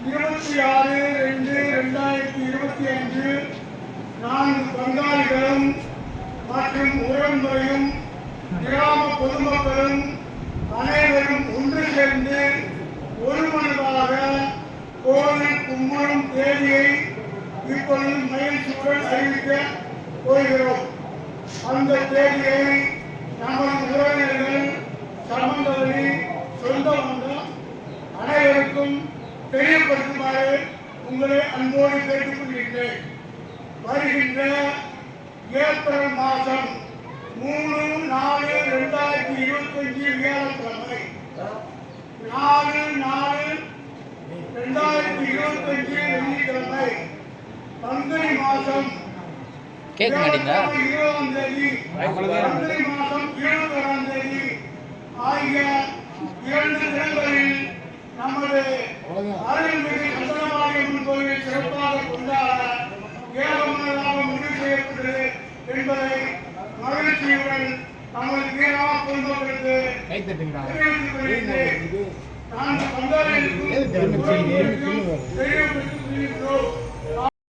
26/2/2025 4 பங்காளிகளும் மற்றும் உறவுமுறையும் கிராம பொதுமக்களும் அனைவரும் ஒன்று சேர்ந்து ஒருமனதாக கோவில் கும்பலும் தேதியை இப்பொழுது மகிழ்ச்சியுடன் அறிவிக்க போகிறோம். அந்த தேதியை நமது உறவினர்கள், சம்பந்தவழி, சொந்த பந்தம் அனைவருக்கும் தெரியப்படுத்துமாறு உங்களை அன்போடு கேட்டுக்கொள்கின்றேன். வருகின்ற ஏப்ரல் மாதம் 3/4/2025 வியாழக்கிழமை 4/4/2025 வெள்ளிக்கிழமை பங்குனி மாதம் 20ஆம் தேதி, பங்குனி மாதம் 21ஆம் தேதி ஆகிய 2 தினங்களில் நமது அருள்மிகு சந்தனமாரியம்மன் கோயிலை சிறப்பாக கொண்டாட ஏகமனதாக முடிவு செய்யப்பட்டது என்பதை மகிழ்ச்சியுடன் நமது வீரமா பொதுமக்களுக்கு தெரிவித்துக் கொள்கிறேன். நான் பங்காளிகளுக்கும் தெரியப்படுத்திக் கொள்கிறோம்.